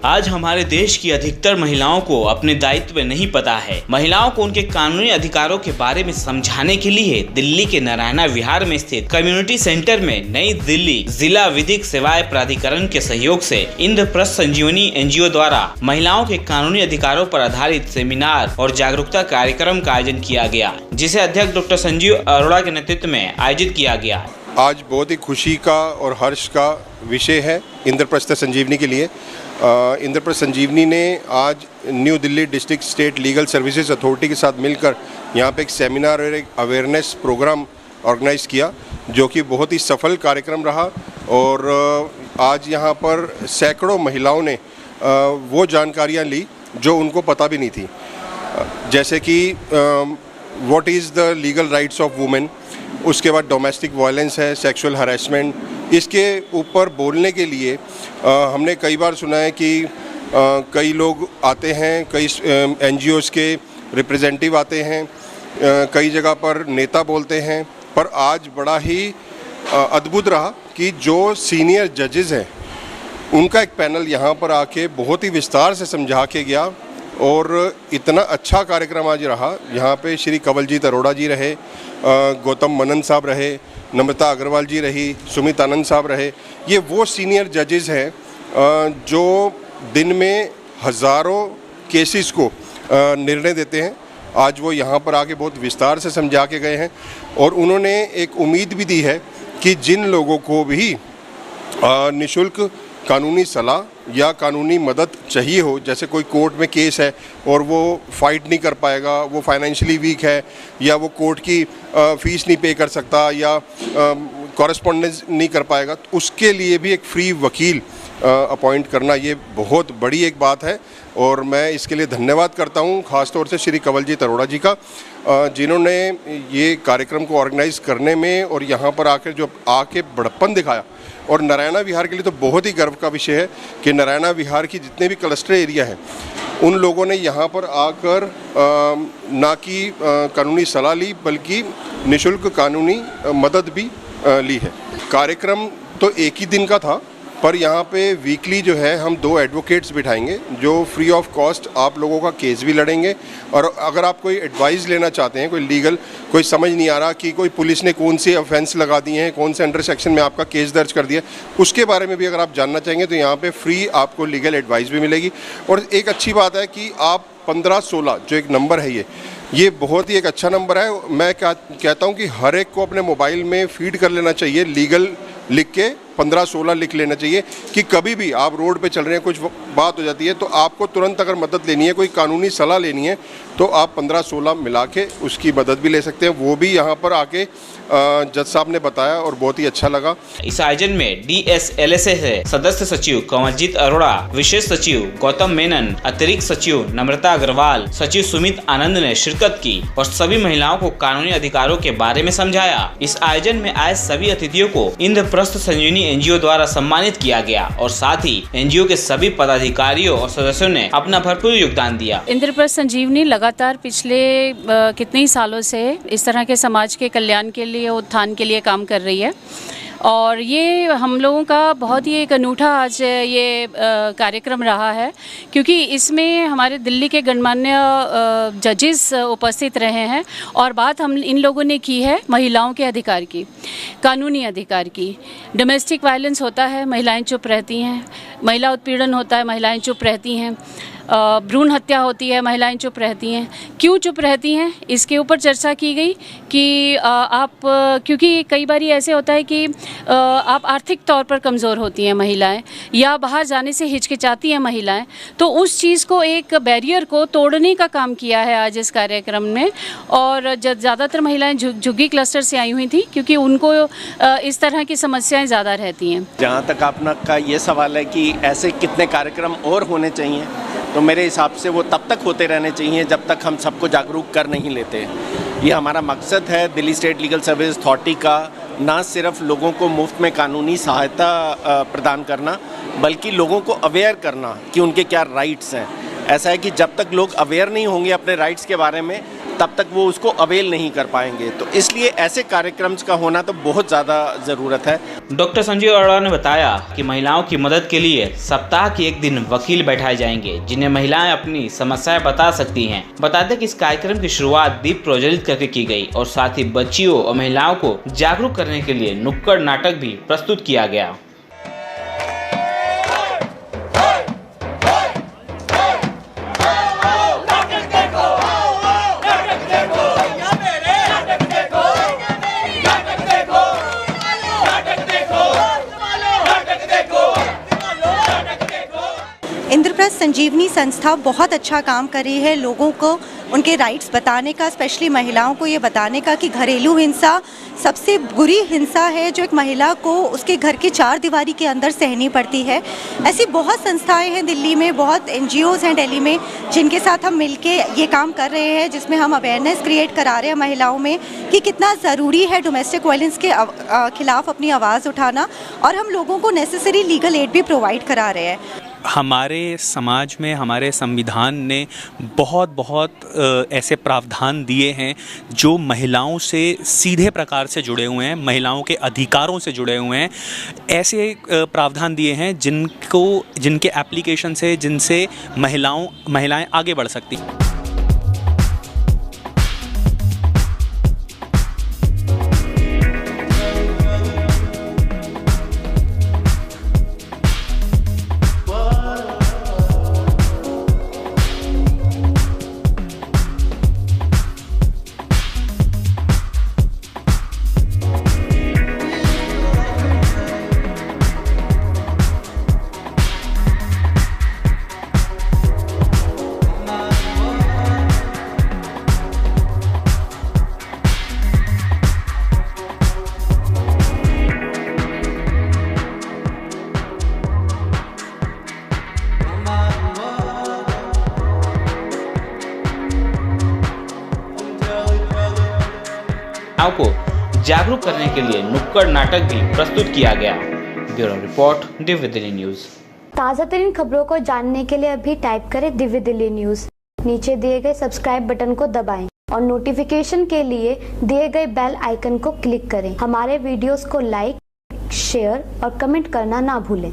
आज हमारे देश की अधिकतर महिलाओं को अपने दायित्व नहीं पता है। महिलाओं को उनके कानूनी अधिकारों के बारे में समझाने के लिए दिल्ली के नारायण विहार में स्थित कम्युनिटी सेंटर में नई दिल्ली जिला विधिक सेवाएं प्राधिकरण के सहयोग से इंद्रप्रस्थ संजीवनी एनजीओ द्वारा महिलाओं के कानूनी अधिकारों पर आधारित सेमिनार और जागरूकता कार्यक्रम का आयोजन किया गया, जिसे अध्यक्ष डॉक्टर संजीव अरोड़ा के नेतृत्व में आयोजित किया गया। आज बहुत ही खुशी का और हर्ष का विषय है इंद्रप्रस्थ संजीवनी के लिए। इंद्रप्रस्थ संजीवनी ने आज new Delhi district state legal services authority के साथ मिलकर यहाँ पे एक सेमिनार और एक अवेयरनेस प्रोग्राम ऑर्गेनाइज किया, जो कि बहुत ही सफल कार्यक्रम रहा। और आज यहाँ पर सैकड़ों महिलाओं ने वो जानकारियाँ ली जो उनको पता भी नहीं थी, जैसे कि what is the legal rights of women, उसके बाद डोमेस्टिक वायलेंस है, सेक्सुअल हरासमेंट। इसके ऊपर बोलने के लिए हमने कई बार सुना है कि कई लोग आते हैं, कई एनजीओज़ के रिप्रेजेंटेटिव आते हैं, कई जगह पर नेता बोलते हैं, पर आज बड़ा ही अद्भुत रहा कि जो सीनियर जजेस हैं उनका एक पैनल यहाँ पर आके बहुत ही विस्तार से समझा के गया। और इतना अच्छा कार्यक्रम आज रहा। यहाँ पे श्री कंवलजीत अरोड़ा जी रहे, गौतम मनन साहब रहे, नम्रता अग्रवाल जी रही, सुमित आनंद साहब रहे। ये वो सीनियर जजेस हैं जो दिन में हज़ारों केसेस को निर्णय देते हैं। आज वो यहाँ पर आके बहुत विस्तार से समझा के गए हैं और उन्होंने एक उम्मीद भी दी है कि जिन लोगों को भी निःशुल्क कानूनी सलाह या कानूनी मदद चाहिए हो, जैसे कोई कोर्ट में केस है और वो फाइट नहीं कर पाएगा, वो फाइनेंशियली वीक है, या वो कोर्ट की फ़ीस नहीं पे कर सकता, या कॉरेस्पॉन्डेंस नहीं कर पाएगा, तो उसके लिए भी एक फ्री वकील अपॉइंट करना ये बहुत बड़ी एक बात है। और मैं इसके लिए धन्यवाद करता हूँ ख़ास तौर से श्री कंवलजीत अरोड़ा जी का, जिन्होंने ये कार्यक्रम को ऑर्गेनाइज़ करने में और यहाँ पर आकर जो आके बड़प्पन दिखाया। और नारायण विहार के लिए तो बहुत ही गर्व का विषय है कि नारायण विहार की जितने भी क्लस्टर एरिया हैं उन लोगों ने यहाँ पर आकर ना कि कानूनी सलाह ली, बल्कि निःशुल्क कानूनी मदद भी ली है। कार्यक्रम तो एक ही दिन का था, पर यहाँ पे वीकली जो है हम 2 एडवोकेट्स बिठाएंगे जो फ्री ऑफ कॉस्ट आप लोगों का केस भी लड़ेंगे। और अगर आप कोई एडवाइस लेना चाहते हैं, कोई लीगल, कोई समझ नहीं आ रहा कि कोई पुलिस ने कौन सी ऑफेंस लगा दिए हैं, कौन से अंडर सेक्शन में आपका केस दर्ज कर दिया, उसके बारे में भी अगर आप जानना चाहेंगे तो यहाँ पे फ्री आपको लीगल एडवाइस भी मिलेगी। और एक अच्छी बात है कि आप 1516 जो एक नंबर है, ये बहुत ही एक अच्छा नंबर है। मैं कहता हूँ कि हर एक को अपने मोबाइल में फीड कर लेना चाहिए, लीगल लिख के 1516 लिख लेना चाहिए कि कभी भी आप रोड पे चल रहे हैं, कुछ बात हो जाती है तो आपको तुरंत अगर मदद लेनी है, कोई कानूनी सलाह लेनी है, तो आप 1516 मिला के उसकी मदद भी ले सकते हैं। वो भी यहाँ पर आके जज साहब ने बताया और बहुत ही अच्छा लगा। इस आयोजन में DSLSA से सदस्य सचिव कंवलजीत अरोड़ा, विशेष सचिव गौतम मेनन, अतिरिक्त सचिव नम्रता अग्रवाल, सचिव सुमित आनंद ने शिरकत की और सभी महिलाओं को कानूनी अधिकारों के बारे में समझाया। इस आयोजन में आए सभी अतिथियों को इंद्रप्रस्थ संजीवनी एनजीओ द्वारा सम्मानित किया गया और साथ ही एनजीओ के सभी पदाधिकारियों और सदस्यों ने अपना भरपूर योगदान दिया। इंद्रप्रस्थ संजीवनी लगातार पिछले कितने ही सालों से इस तरह के समाज के कल्याण के लिए, उत्थान के लिए काम कर रही है। और ये हम लोगों का बहुत ही एक अनूठा आज ये कार्यक्रम रहा है, क्योंकि इसमें हमारे दिल्ली के गणमान्य जजेस उपस्थित रहे हैं और बात हम इन लोगों ने की है महिलाओं के अधिकार की, कानूनी अधिकार की। डोमेस्टिक वायलेंस होता है, महिलाएं चुप रहती हैं, महिला उत्पीड़न होता है, महिलाएं चुप रहती हैं, भ्रूण हत्या होती है, महिलाएं चुप रहती हैं। क्यों चुप रहती हैं, इसके ऊपर चर्चा की गई कि क्योंकि कई बार ऐसे होता है कि आप आर्थिक तौर पर कमज़ोर होती हैं महिलाएं, या बाहर जाने से हिचकिचाती हैं महिलाएं, तो उस चीज़ को, एक बैरियर को तोड़ने का काम किया है आज इस कार्यक्रम में। और ज़्यादातर महिलाएं झुग्गी क्लस्टर से आई हुई थी, क्योंकि उनको इस तरह की समस्याएँ ज़्यादा रहती हैं। जहाँ तक आपका ये सवाल है कि ऐसे कितने कार्यक्रम और होने चाहिए, तो मेरे हिसाब से वो तब तक होते रहने चाहिए जब तक हम सबको जागरूक कर नहीं लेते। ये हमारा मकसद है Delhi state legal service authority का, ना सिर्फ लोगों को मुफ्त में कानूनी सहायता प्रदान करना, बल्कि लोगों को अवेयर करना कि उनके क्या राइट्स हैं। ऐसा है कि जब तक लोग अवेयर नहीं होंगे अपने राइट्स के बारे में, तब तक वो उसको अवेल नहीं कर पाएंगे। तो इसलिए ऐसे कार्यक्रम का होना तो बहुत ज़्यादा ज़रूरत है। डॉक्टर संजीव अरोड़ा ने बताया कि महिलाओं की मदद के लिए सप्ताह के एक दिन वकील बैठाए जाएंगे, जिन्हें महिलाएं अपनी समस्याएं बता सकती हैं। बता दें कि इस कार्यक्रम की शुरुआत दीप प्रज्वलित करके की गई और साथ ही बच्चियों और महिलाओं को जागरूक करने के लिए नुक्कड़ नाटक भी प्रस्तुत किया गया। इंद्रप्रस्थ संजीवनी संस्था बहुत अच्छा काम कर रही है, लोगों को उनके राइट्स बताने का, स्पेशली महिलाओं को ये बताने का कि घरेलू हिंसा सबसे बुरी हिंसा है जो एक महिला को उसके घर की चार दीवारी के अंदर सहनी पड़ती है। ऐसी बहुत संस्थाएं हैं दिल्ली में, बहुत NGOs हैं दिल्ली में, जिनके साथ हम मिलके ये काम कर रहे हैं, जिसमें हम अवेयरनेस क्रिएट करा रहे हैं महिलाओं में कि कितना ज़रूरी है डोमेस्टिक वायलेंस के खिलाफ अपनी आवाज़ उठाना, और हम लोगों को नेसेसरी लीगल एड भी प्रोवाइड करा रहे हैं। हमारे समाज में हमारे संविधान ने बहुत ऐसे प्रावधान दिए हैं जो महिलाओं से सीधे प्रकार से जुड़े हुए हैं, महिलाओं के अधिकारों से जुड़े हुए हैं। ऐसे प्रावधान दिए हैं जिनके एप्लीकेशन से जिनसे महिलाएं आगे बढ़ सकती हैं। को जागरूक करने के लिए नुक्कड़ नाटक भी प्रस्तुत किया गया। Bureau report, Divya Delhi news. ताज़ा तरीन खबरों को जानने के लिए अभी टाइप करें दिव्य दिल्ली न्यूज। नीचे दिए गए सब्सक्राइब बटन को दबाएं और नोटिफिकेशन के लिए दिए गए बेल आइकन को क्लिक करें। हमारे वीडियोस को लाइक, शेयर और कमेंट करना ना भूलें।